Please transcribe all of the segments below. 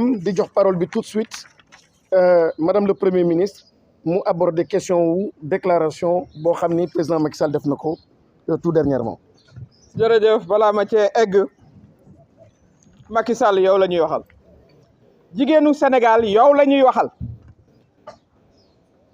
di jox parole bi tout de suite madame le premier ministre mu aborder question wu déclaration boo xam ni président Macky Sall def na ko tout dernièrement. jërëjëf balaa ma cee egg Macky Sall yow la ñuy waxal jigéenu Sénégal yow la ñuy waxal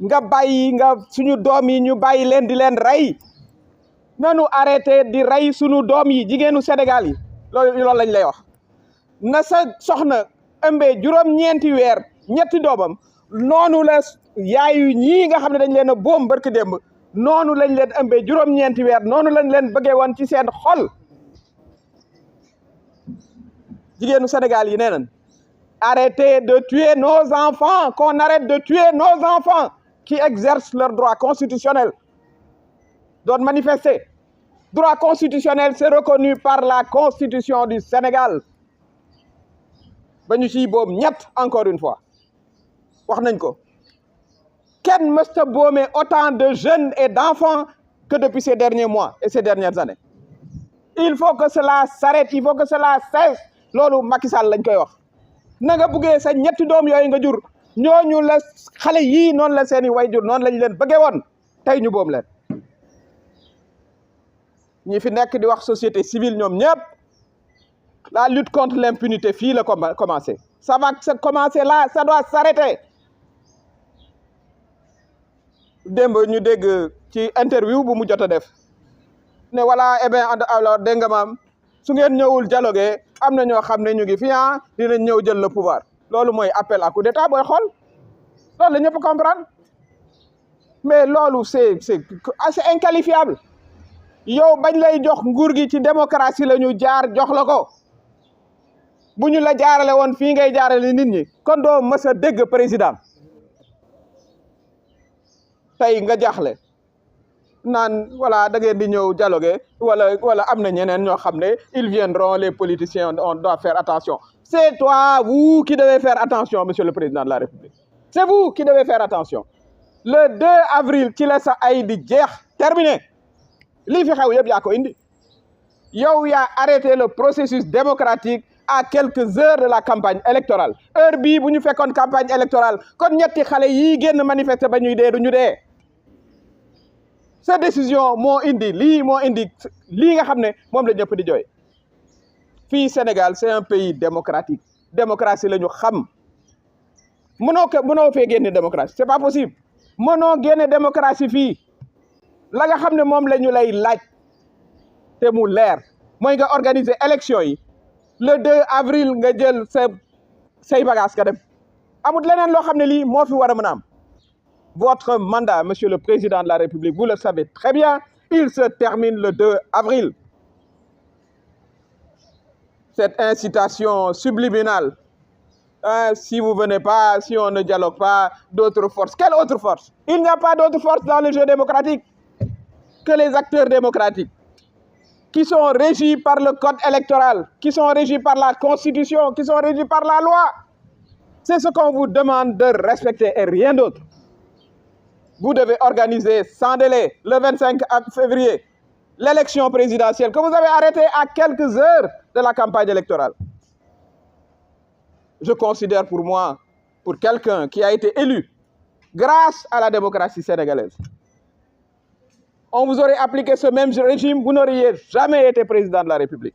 nga bàyyi nga suñu doom yi ñu bàyyi leen di leen rey nanu arrêté di rey suñu doom yi jigéenu Sénégal yi loolu lañ lay wax na sa soxna ëmbee juróom-ñeenti weer ñetti doomam noonu la yaayu ñii nga xam ne dañ leen a boom barki démb noonu lañ leen ëmbee juróom-ñeenti weer noonu lañ leen bëggee woon ci seen xol jigéenu Sénégal yi nee nañ arrêtez de tuer nos enfants, qu'on arrête de tuer nos enfants qui exercent leur droit constitutionnel doon manifester droit constitutionnel c'est reconnu par la constitution du Sénégal ba ñu ciy boom ñett encore une fois wax nañ ko kenn mësta boomee autant de jeunes et d'enfants que depuis ces derniers mois et ces dernières années il faut que cela s'arrête, il faut que cela cesse loolu Macky Sall lañ koy wax na nga buggee sa ñetti doom yooyu nga jur ñooñu la xale yii noonu la seeni way jur noonu lañ leen bëggee woon tey ñu boom leen ñi fi nekk di wax société civile ñoom ñëpp la lutte contre l'impunité fii la commencé ça va se commencer là ça doit s'arrêter démb ñu dégg ci interview bu mu jot a def ne voilà eh bien alors dégg nga maam su ngeen ñëwul dialoguer am na ñoo xam ne ñu ngi fi dinañ ñëw jël le pouvoir loolu mooy appel à coup d'état booy xool loolu la ñëpp comprendre mais loolu c'est assez inqualifiable yow bañ lay jox nguur gi ci démocratie la ñu jaar jox la ko bu ñu la jaarale woon fii ngay jaarale nit ñi kon doo mës a dégg président tey nga jaaxle naan voilà da ngeen di ñëw dialoguer wala am na ñeneen ñoo xam ne ils viendront les politiciens on doit faire attention c'est toi vous qui devez faire attention monsieur le président de la République c'est vous qui devez faire attention le 2 avril ci la sa ay di jeex terminé lii fi xew yëpp yaa ko indi yow yaa arrêté le processus démocratique à quelques heures de la campagne électorale heure bii bu ñu fekkoon campagne électorale kon ñetti xale yii génn manifester ba ñuy dee du ñu dee cette décision moo indi lii nga xam ne moom la ñëpp di jooy fii Sénégal c'est un pays démocratique démocratie la ñu xam mënoo fee génne démocratie c'est pas possible mënoo génne démocratie fii la nga xam ne moom la ñu lay laaj te mu leer mooy nga organiser élection yi le 2 avril nga jël say bagages nga dem amut leneen loo xam ne lii moo fi war a mën a am votre mandat monsieur le président de la République vous le savez très bien il se termine le 2 avril cette incitation subliminale si vous venez pas, si on ne dialogue pas, d'autres forces. Quelle autre force? Il n'y a pas d'autre force dans le jeu démocratique que les acteurs démocratiques qui sont régis par le code électoral, qui sont régis par la constitution, qui sont régis par la loi. C'est ce qu'on vous demande de respecter et rien d'autre. Vous devez organiser sans délai le 25 février l'élection présidentielle que vous avez arrêtée à quelques heures de la campagne électorale. Je considère pour moi, pour quelqu'un qui a été élu grâce à la démocratie sénégalaise, on vous aurait appliqué ce même régime, vous n'auriez jamais été président de la République.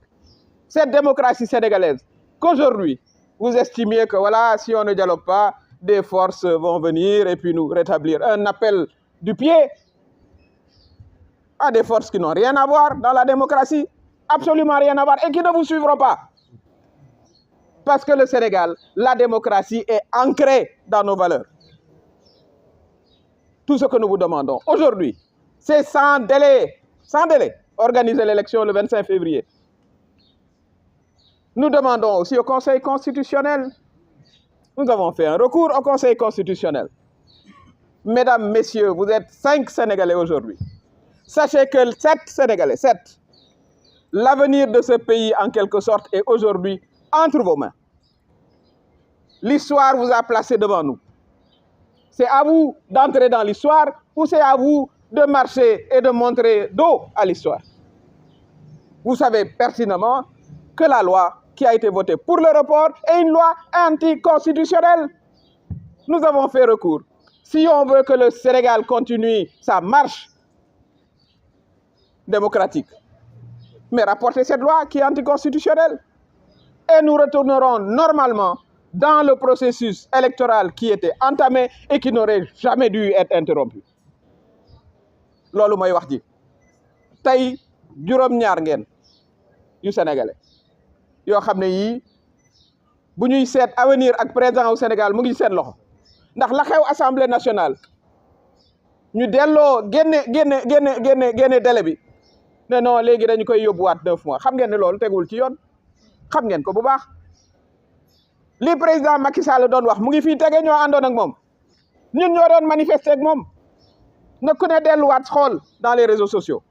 Cette démocratie sénégalaise, qu'aujourd'hui, vous estimiez que voilà, si on ne dialogue pas, des forces vont venir et puis nous rétablir. Un appel du pied à des forces qui n'ont rien à voir dans la démocratie, absolument rien à voir, et qui ne vous suivront pas. Parce que le Sénégal, la démocratie est ancrée dans nos valeurs. Tout ce que nous vous demandons aujourd'hui, c'est sans délai, organiser l'élection le 25 février. Nous demandons aussi au Conseil constitutionnel, nous avons fait un recours au Conseil constitutionnel. Mesdames, Messieurs, vous êtes 5 Sénégalais aujourd'hui. Sachez que 7 Sénégalais, 7, l'avenir de ce pays en quelque sorte est aujourd'hui entre vos mains. L'histoire vous a placé devant nous. C'est à vous d'entrer dans l'histoire ou c'est à vous de marcher et de montrer dos à l'histoire. Vous savez pertinemment que la loi qui a été votée pour le report est une loi anticonstitutionnelle. Nous avons fait recours. Si on veut que le Sénégal continue sa marche démocratique, mais rapportez cette loi qui est anticonstitutionnelle. Et nous retournerons normalement dans le processus électoral qui était entamé et qui n'aurait jamais dû être interrompu. Loolu mooy wax ji tey juróom-ñaar ngeen yu sénégalais yoo xam ne yii bu ñuy seet avenir ak président au Sénégal mu ngi seen loxo ndax la xew assemblée nationale ñu delloo génne délai bi ne non léegi dañu koy yóbbuwaat 9 mois xam ngeen ne loolu tegul ci yoon xam ngeen ko bu baax li président Macky Sall doon wax mu ngi fii tege ñoo àndoon ak moom ñun ñoo doon manifester ak moom na ku ne delluwaat xool dans les réseaux sociaux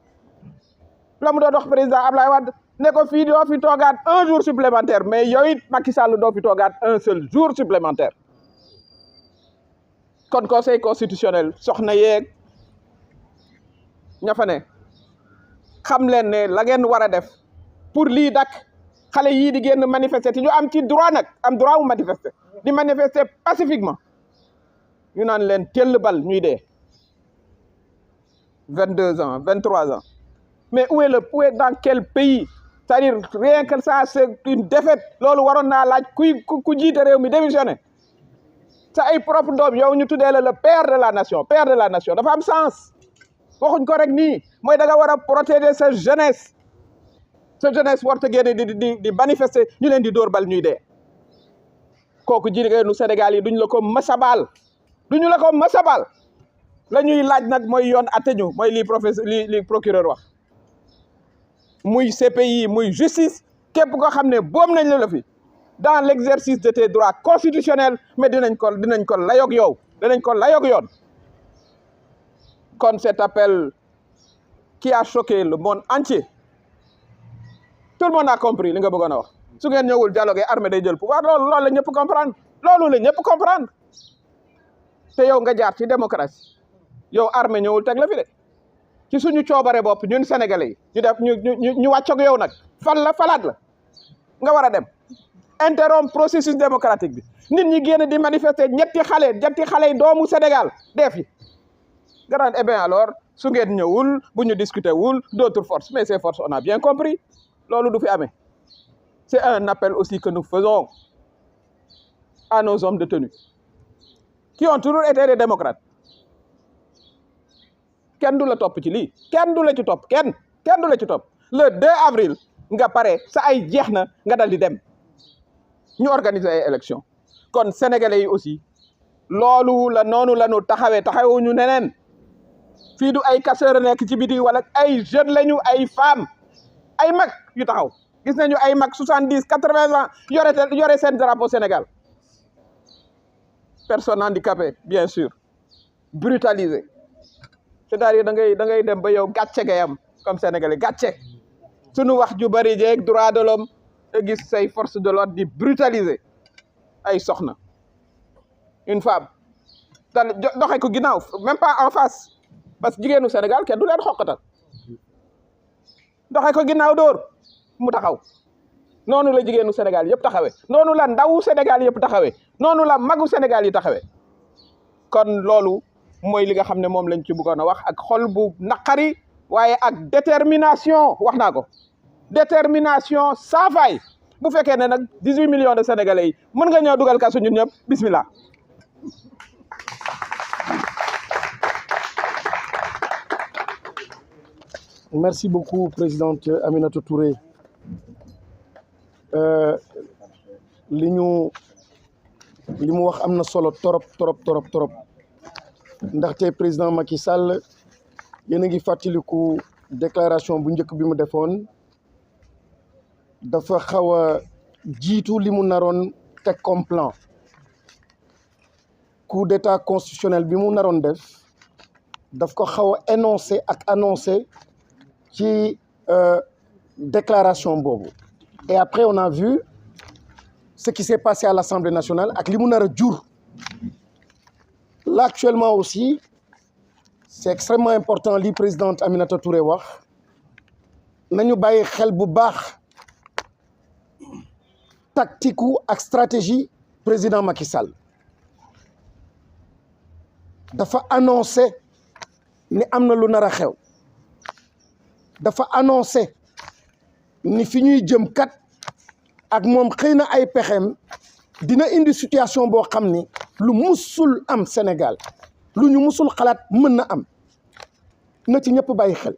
la mu doon wax président Ablaye Wade ne ko fii doo fi toogaat 1 jour supplémentaire mais yow it Macky Sall doo fi toogaat 1 seul jour supplémentaire kon conseil constitutionnel soxna yeeg ña fa ne xam leen ne la ngeen war a def pour lii dak xale yii di génn manifester te ñu am ci droit nag am droit mu manifester di manifester pacifiquement ñu naan leen tell bal ñuy dee 22 ans 23 ans mais où est dans quel pays c'est-à-dire rien que ça c'est une défaite loolu waroon naa laaj ku jiite réew mi démissionné sa ay propre doom yow ñu tuddee la le père de la nation dafa am sens waxuñ ko rek nii mooy da nga war a protéger sa jeunesse warta génne di manifester ñu leen di dóor bal ñuy dee kooku jigéenu Sénégal yi duñ la ko masabal la ñuy laaj nag mooy yoon atte ñu mooy li procureur wax muy CPI muy justice képp koo xam ne boom nañ la fi dans l'exercice de tes droits constitutionnels mais dinañ ko layoog yow dinañ ko layoog yoon kon cet appel qui a choqué le monde entier tout le monde a compris li nga bëggoon a wax su ngeen ñëwul dialogue armée day jël pouvoir loolu la ñëpp comprendre te yow nga jaar ci démocratie yow armée ñëwul teg la fi de ci suñu coobare bopp ñun sénégalais yi ñu wàccoog yow nag falaat la nga war a dem interrompre processus démocratique bi nit ñi génn di manifester ñetti xale yi doomu Sénégal def yi nga naan eh bien alors su ngeen ñëwul bu ñu discuter wul d'autres forces mais ces forces on a bien compris loolu du fi amee c'est un appel aussi que nous faisons à nos hommes de tenue qui ont toujours été des démocrates kenn du la topp ci lii kenn du la ci topp le 2 avril nga pare sa ay jeex na nga dal di dem ñu organiser ay élections kon sénégalais yi aussi loolu la noonu la ñu taxawuñu neneen fii du ay casseurs nekk ci biti wala ay jeunes lañu ay femmes ay mag yu taxaw gis nañu ay mag 70 80 ans yore seen drapeau Sénégal personnes handicapées bien sûr brutalisées c'est-à-dire da ngay dem ba yow gàcce ngay am comme sénégalais gàcce suñu wax ju bari jeeg droit de l'homme te gis say force de l'ordre di brutaliser ay soxna une femme doxe ko ginnaaw même pas en face parce que jigéenu Sénégal kenn du leen xokkatal doxe ko ginnaaw dóor mu taxaw noonu la jigéenu Sénégal yëpp taxawee noonu la ndawu Sénégal yëpp taxawee noonu la magu Sénégal yi taxawee kon loolu mooy li nga xam ne moom lañ ci bëggoon a wax ak xol bu naqari waaye ak détermination wax naa ko détermination sans faille bu fekkee ne nag 18 millions de sénégalais yi mën nga ñëw dugal kasu ñun ñëpp bismillah. Merci beaucoup présidente Aminata Touré li mu wax am na solo trop ndaxte président Macky Sall yéen a ngi fàttaliku déclaration bu njëkk bi mu defoon dafa xaw a jiitu li mu naroon teg comme plan coup d'état constitutionnel bi mu naroon def daf ko xaw a énoncé ak annoncé ci déclaration boobu et après on a vu ce qui s'est passé à l'Assemblée nationale ak li mu nar a jur. Là actuellement aussi c'est extrêmement important li présidente Aminata Touré wax nañu bàyyi xel bu baax tactique ak stratégie président Macky Sall dafa annoncé ni am na lu nar a xew dafa annoncé ni fi ñuy jëm kat ak moom xëy na ay pexeem dina indi situation boo xam ni lu musul am Sénégal lu ñu musul xalaat mën na am na ci ñëpp bàyyi xel